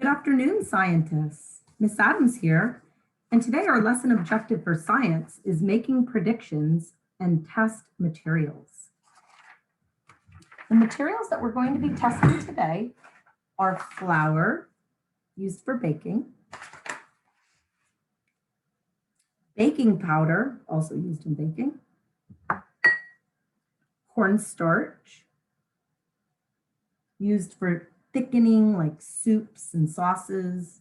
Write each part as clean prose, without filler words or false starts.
afternoon, scientists. Miss Adams here, and today our lesson objective for science is making predictions and test materials. The materials that we're going to be testing today are flour, used for baking, baking powder, also used in baking, cornstarch, used for thickening like soups and sauces,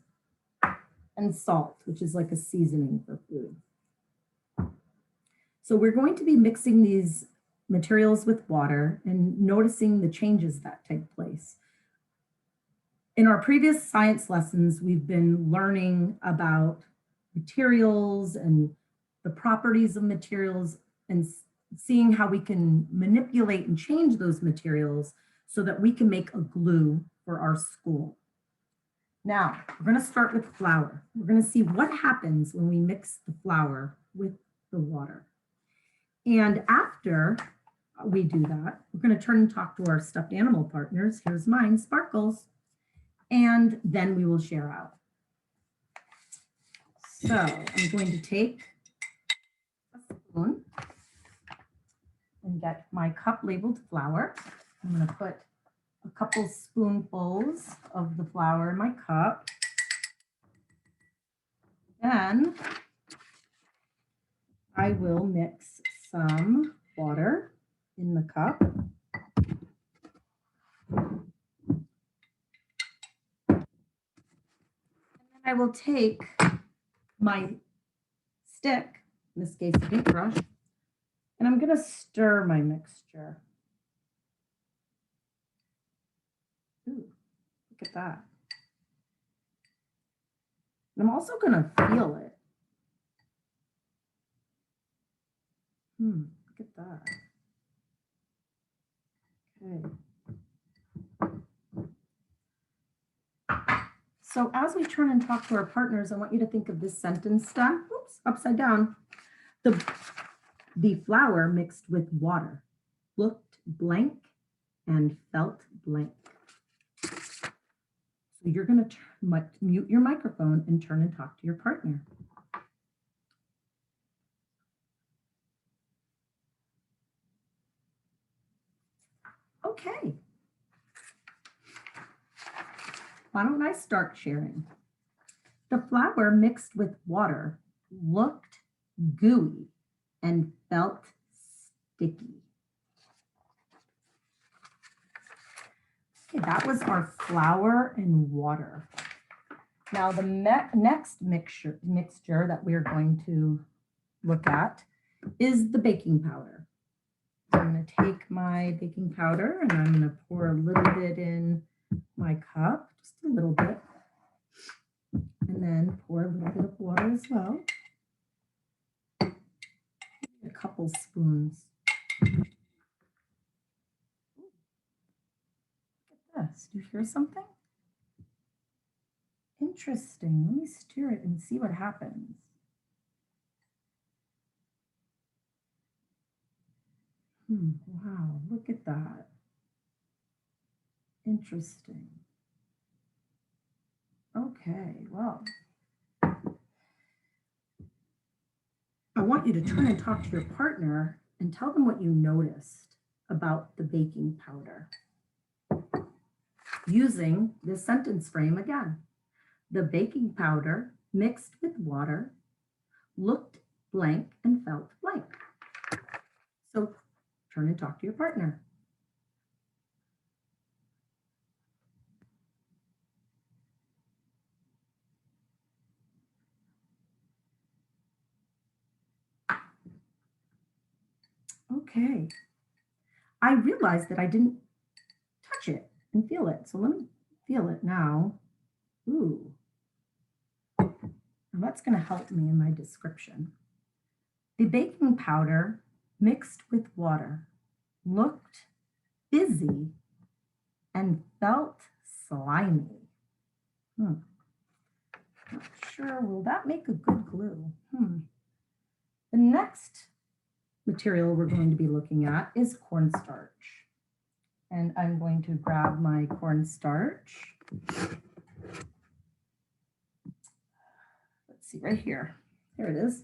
and salt, which is like a seasoning for food. So we're going to be mixing these materials with water and noticing the changes that take place. In our previous science lessons, we've been learning about materials and the properties of materials and seeing how we can manipulate and change those materials so that we can make a glue for our school. Now, we're going to start with flour. We're going to see what happens when we mix the flour with the water. And after we do that, we're going to turn and talk to our stuffed animal partners. Here's mine, Sparkles. And then we will share out. So I'm going to take a spoon and get my cup labeled flour. I'm going to put a couple spoonfuls of the flour in my cup. Then I will mix some water in the cup. And then I will take my stick, in this case a paintbrush, and I'm going to stir my mixture. Ooh, look at that. And I'm also going to feel it. Look at that. Okay. So as we turn and talk to our partners, I want you to think of this sentence stem. Oops, upside down. The flour mixed with water looked blank and felt blank. So you're going to mute your microphone and turn and talk to your partner. Okay. Why don't I start sharing? The flour mixed with water looked gooey and felt sticky. Okay, that was our flour and water. Now the next mixture that we're going to look at is the baking powder. I'm going to take my baking powder and I'm going to pour a little bit in my cup, just a little bit, and then pour a little bit of water as well. A couple spoons. Look at this. Do you hear something? Interesting. Let me stir it and see what happens. Wow, look at that. Interesting. Okay, well, I want you to turn and talk to your partner and tell them what you noticed about the baking powder. Using this sentence frame again. The baking powder mixed with water looked blank and felt blank. So turn and talk to your partner. Okay. I realized that I didn't touch it and feel it. So let me feel it now. Ooh. And that's going to help me in my description. The baking powder mixed with water looked fizzy and felt slimy. Not sure, will that make a good glue? The next material we're going to be looking at is cornstarch. And I'm going to grab my cornstarch see, right here. There it is.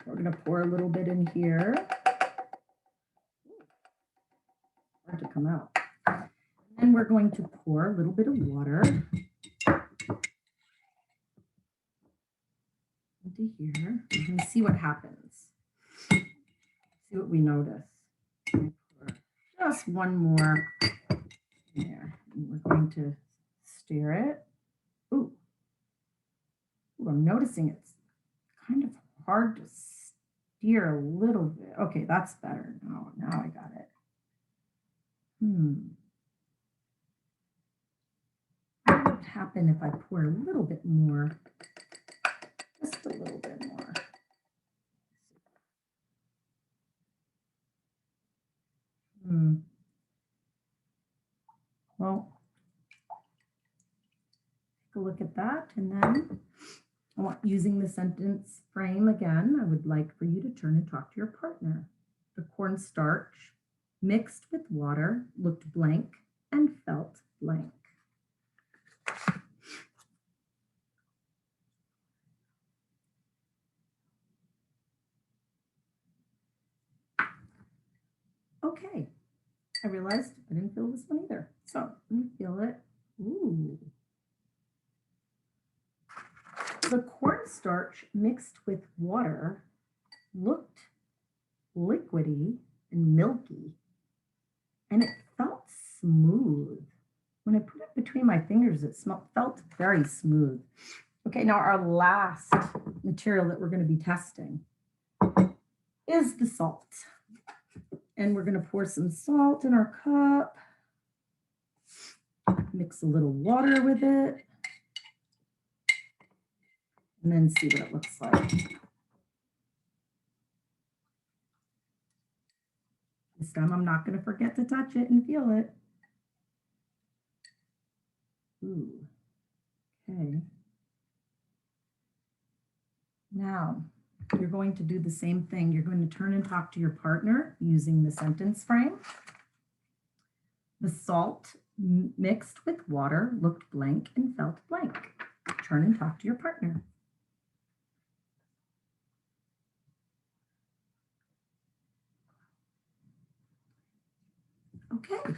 We're going to pour a little bit in here. Hard to come out. And we're going to pour a little bit of water into here. We're going to see what happens. See what we notice. Just one more there. And we're going to stir it. Ooh. Ooh, I'm noticing it's kind of hard to steer a little bit. Okay, that's better. Now I got it. What would happen if I pour a little bit more? Just a little bit more. Well, take a look at that, and then using the sentence frame again, I would like for you to turn and talk to your partner. The cornstarch mixed with water looked blank and felt blank. Okay, I realized I didn't feel this one either. So let me feel it. Ooh. The cornstarch mixed with water looked liquidy and milky, and it felt smooth. When I put it between my fingers, it felt very smooth. Okay, now our last material that we're going to be testing is the salt. And we're going to pour some salt in our cup, mix a little water with it, and then see what it looks like. This time I'm not going to forget to touch it and feel it. Ooh, okay. Now, you're going to do the same thing. You're going to turn and talk to your partner using the sentence frame. The salt mixed with water looked blank and felt blank. Turn and talk to your partner. Okay.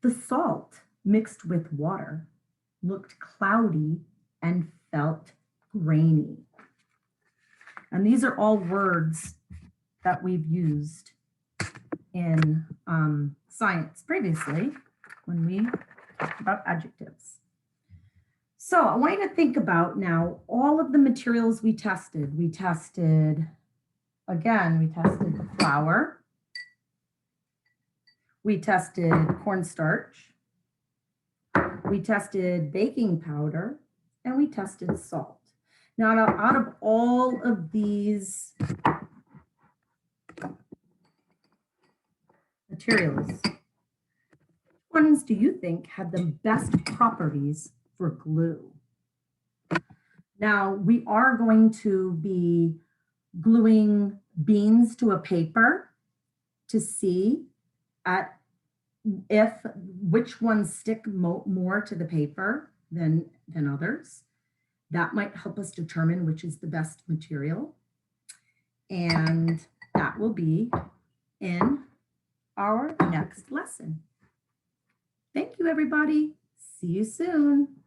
The salt mixed with water looked cloudy and felt grainy. And these are all words that we've used in science previously when we talked about adjectives. So I want you to think about now all of the materials we tested. We tested flour. We tested cornstarch. We tested baking powder, and we tested salt. Now, out of all of these materials, which ones do you think had the best properties for glue? Now, we are going to be gluing beans to a paper to see which ones stick more to the paper than others. That might help us determine which is the best material. And that will be in our next lesson. Thank you, everybody. See you soon.